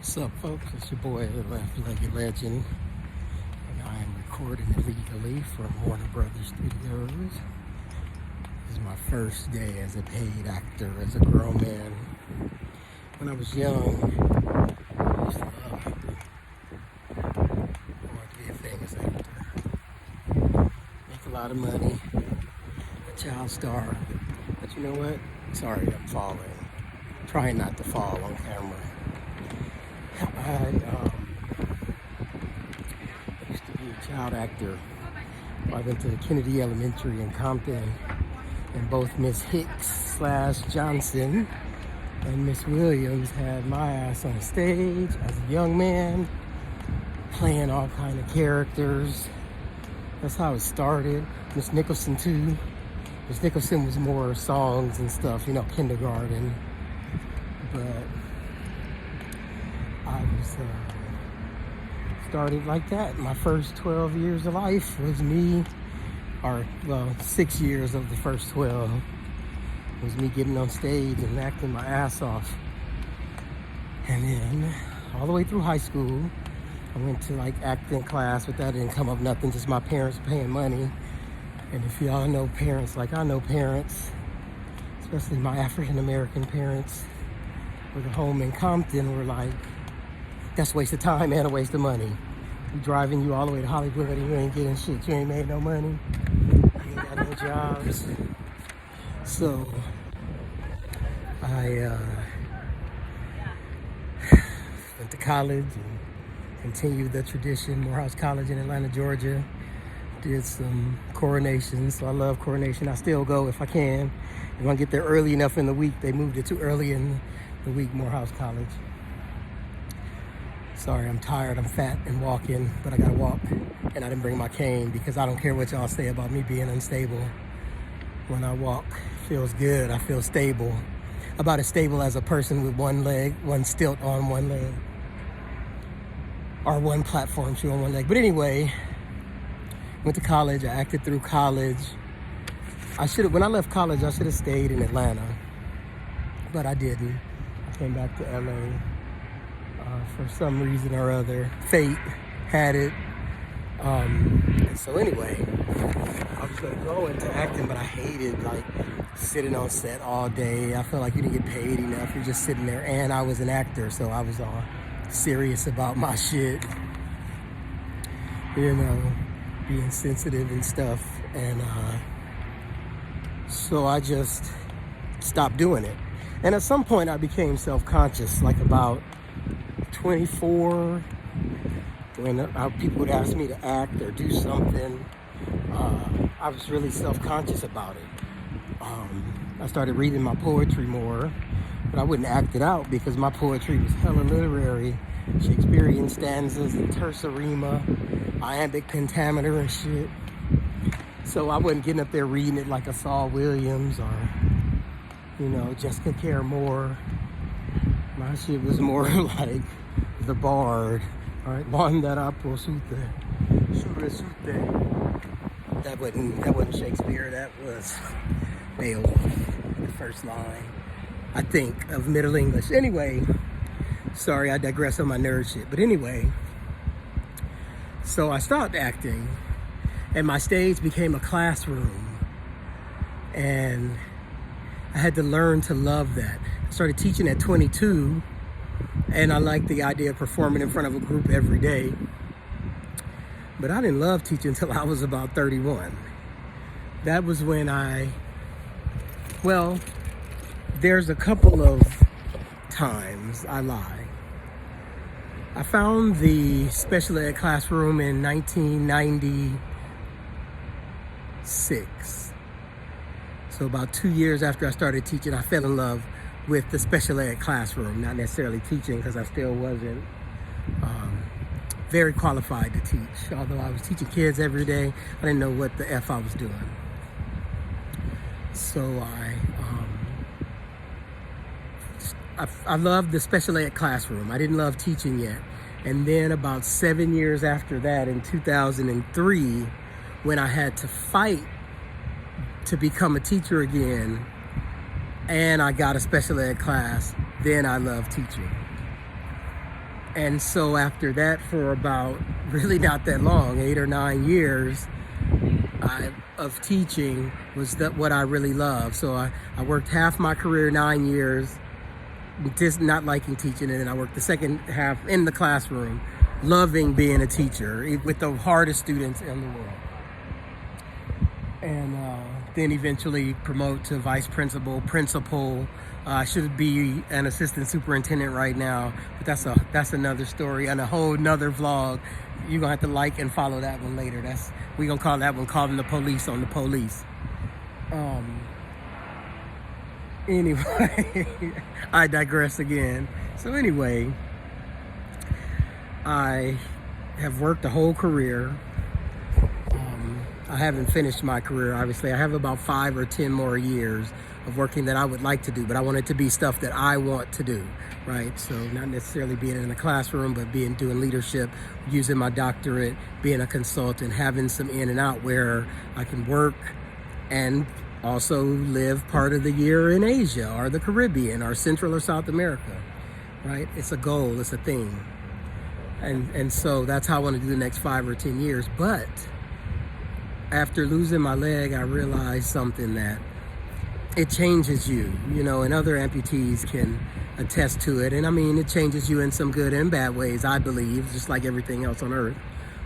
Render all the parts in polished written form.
What's up, folks? It's your boy, the Left-Legged Legend, and I am recording illegally from Warner Brothers Studios. This is my first day as a paid actor, as a grown man. When I was young, I used to love acting. I wanted to be a famous actor, make a lot of money, a child star. But you know what? Sorry, I'm falling. Trying not to fall on camera. I used to be a child actor. I went to Kennedy Elementary in Compton, and both Miss Hicks/Johnson and Miss Williams had my ass on stage as a young man, playing all kind of characters. That's how it started. Miss Nicholson too. Miss Nicholson was more songs and stuff, kindergarten. But I was started like that. My first 12 years of life was me, 6 years of the first 12 was me getting on stage and acting my ass off. And then all the way through high school, I went to acting class, but that didn't come up nothing, just my parents paying money. And if y'all know parents like I know parents, especially my African American parents, with a home in Compton, were like, that's a waste of time and a waste of money. I'm driving you all the way to Hollywood and you ain't getting shit. You ain't made no money. You ain't got no jobs. So I went to college and continued the tradition. Morehouse College in Atlanta, Georgia. Did some coronations. So I love coronation. I still go if I can. If I get there early enough in the week. They moved it too early in the week, Morehouse College. Sorry, I'm tired, I'm fat and walking, but I gotta walk. And I didn't bring my cane because I don't care what y'all say about me being unstable. When I walk, it feels good, I feel stable. About as stable as a person with one leg, one stilt on one leg. Or one platform shoe on one leg. But anyway, went to college, I acted through college. When I left college, I should have stayed in Atlanta, but I didn't. I came back to LA. For some reason or other, fate had it. So anyway, I was gonna go into acting, but I hated sitting on set all day. I felt like you didn't get paid enough. You're just sitting there, and I was an actor, so I was all serious about my shit. Being sensitive and stuff, and so I just stopped doing it. And at some point, I became self-conscious, about 24, when people would ask me to act or do something. I was really self-conscious about it. I started reading my poetry more, but I wouldn't act it out because my poetry was hella literary. Shakespearean stanzas and tersa rima, iambic pentameter and shit. So I wasn't getting up there reading it like a Saul Williams or, Jessica Care Moore. My shit was more like the Bard. All right, Bandarapo Sute. That wasn't Shakespeare. That was Beowulf. The first line, I think, of Middle English. Anyway, sorry, I digress on my nerd shit. But anyway, so I stopped acting, and my stage became a classroom, and I had to learn to love that. I started teaching at 22, and I liked the idea of performing in front of a group every day. But I didn't love teaching until I was about 31. That was when there's a couple of times I lie. I found the special ed classroom in 1996. So about 2 years after I started teaching, I fell in love with the special ed classroom, not necessarily teaching because I still wasn't very qualified to teach. Although I was teaching kids every day, I didn't know what the F I was doing. So I loved the special ed classroom. I didn't love teaching yet. And then about 7 years after that, in 2003, when I had to fight to become a teacher again, and I got a special ed class, then I loved teaching. And so after that, for about really not that long, 8 or 9 years of teaching was what I really loved. So I worked half my career, 9 years, just not liking teaching, and then I worked the second half in the classroom, loving being a teacher with the hardest students in the world. And then eventually promote to vice principal, principal. I should be an assistant superintendent right now, but that's another story and a whole nother vlog. You're gonna have to like and follow that one later. We're gonna call that one "Calling the Police on the Police." Anyway, I digress again. So anyway, I have worked a whole career. I haven't finished my career, obviously. I have about 5 or 10 more years of working that I would like to do, but I want it to be stuff that I want to do, right? So not necessarily being in a classroom, but doing leadership, using my doctorate, being a consultant, having some in and out where I can work and also live part of the year in Asia or the Caribbean or Central or South America, right? It's a goal, it's a thing. And so that's how I want to do the next 5 or 10 years. But after losing my leg, I realized something, that it changes you, and other amputees can attest to it. And I mean, it changes you in some good and bad ways, I believe, just like everything else on earth,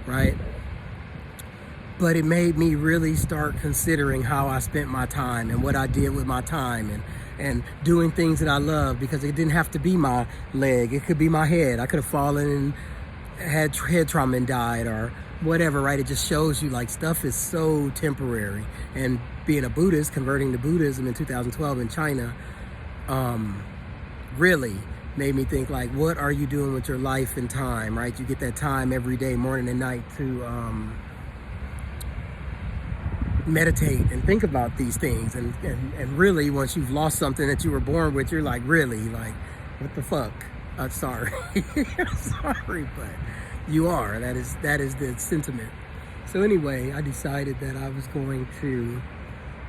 right? But it made me really start considering how I spent my time and what I did with my time and doing things that I love, because it didn't have to be my leg. It could be my head. I could have fallen and had head trauma and died or whatever, right? It just shows you like stuff is so temporary. And being a Buddhist, converting to Buddhism in 2012 in China, really made me think like, what are you doing with your life and time, right? You get that time every day, morning and night, to meditate and think about these things. And really, once you've lost something that you were born with, you're like, really, like, what the fuck? Sorry. Sorry, but you are. That is the sentiment. So anyway, I decided that I was going to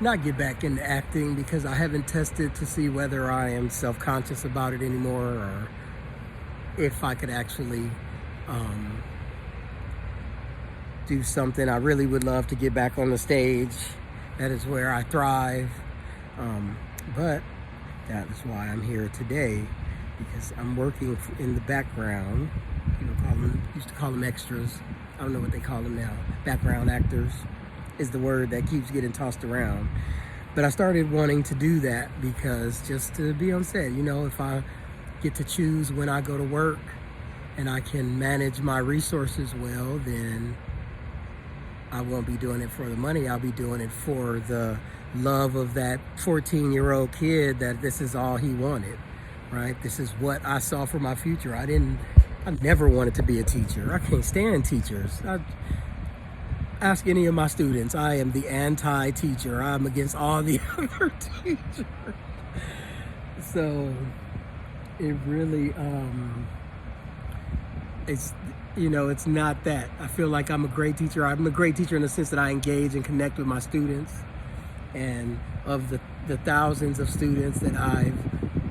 not get back into acting, because I haven't tested to see whether I am self-conscious about it anymore, or if I could actually do something. I really would love to get back on the stage. That is where I thrive. But that is why I'm here today, because I'm working in the background. Used to call them extras. I don't know what they call them now. Background actors is the word that keeps getting tossed around. But I started wanting to do that because just to be on set, if I get to choose when I go to work and I can manage my resources well, then I won't be doing it for the money. I'll be doing it for the love of that 14-year-old kid, that this is all he wanted, right? This is what I saw for my future. I never wanted to be a teacher. I can't stand teachers. Ask any of my students. I am the anti-teacher. I'm against all the other teachers. So it really, it's not that. I feel like I'm a great teacher. I'm a great teacher in the sense that I engage and connect with my students. And of the thousands of students that I've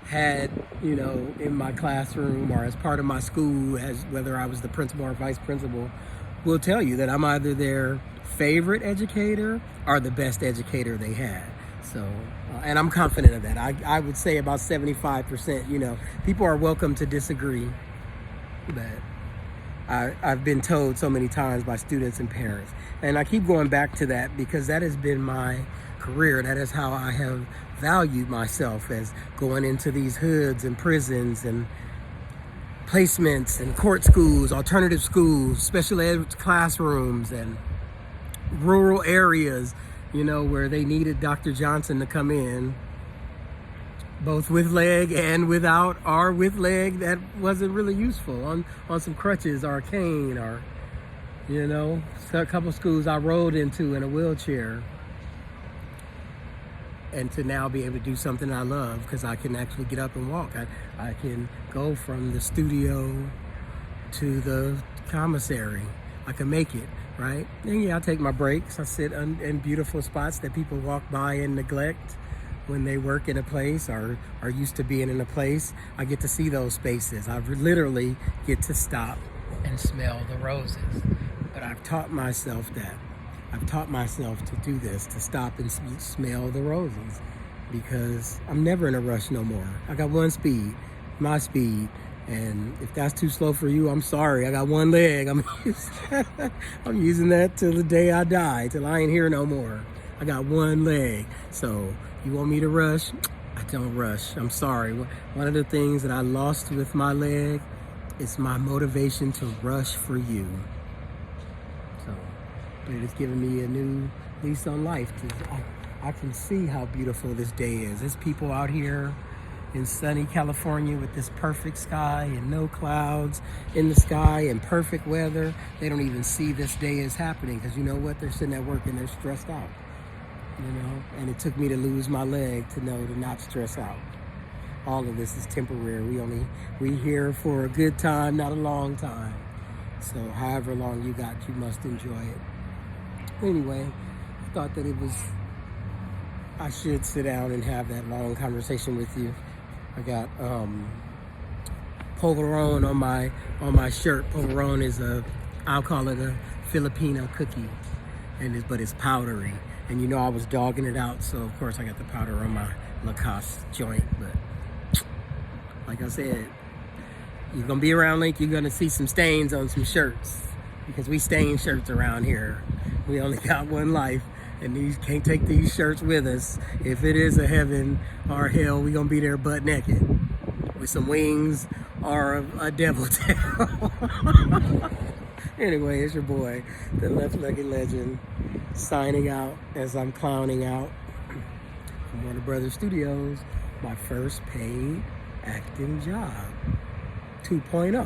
had, in my classroom or as part of my school, as whether I was the principal or vice principal, will tell you that I'm either their favorite educator or the best educator they had. So, and I'm confident of that. I would say about 75%, people are welcome to disagree, but I've been told so many times by students and parents. And I keep going back to that because that has been my career. That is how I have valued myself, as going into these hoods and prisons and placements and court schools, alternative schools, special ed classrooms, and rural areas, where they needed Dr. Johnson to come in, both with leg and without, or with leg that wasn't really useful, on some crutches or a cane, or, so a couple schools I rode into in a wheelchair. And to now be able to do something I love, because I can actually get up and walk. I can go from the studio to the commissary. I can make it, right? And yeah, I take my breaks. I sit in beautiful spots that people walk by and neglect. when they work in a place or are used to being in a place, I get to see those spaces. I literally get to stop and smell the roses. But I've taught myself that. I've taught myself to do this, to stop and smell the roses, because I'm never in a rush no more. I got one speed, my speed. And if that's too slow for you, I'm sorry. I got one leg. I'm using that till the day I die, till I ain't here no more. I got one leg. So you want me to rush? I don't rush. I'm sorry. One of the things that I lost with my leg is my motivation to rush for you. So, but it's given me a new lease on life. I can see how beautiful this day is. There's people out here in sunny California with this perfect sky and no clouds in the sky and perfect weather. They don't even see this day is happening, because you know what? They're sitting at work and they're stressed out, and it took me to lose my leg to know to not stress out. All of this is temporary. We here for a good time, not a long time. So however long you got, you must enjoy it. Anyway, I thought that I should sit down and have that long conversation with you. I got polvoron on my shirt. Polvoron is I'll call it a Filipino cookie, but it's powdery. And I was dogging it out, so of course I got the powder on my Lacoste joint. But like I said, you're gonna be around Link, you're gonna see some stains on some shirts, because we stain shirts around here. We only got one life. And these can't take these shirts with us. If it is a heaven or hell, we gonna be there butt naked with some wings or a devil tail. Anyway, it's your boy, the left-legged legend, signing out as I'm clowning out from Warner Brothers Studios, my first paid acting job, 2.0.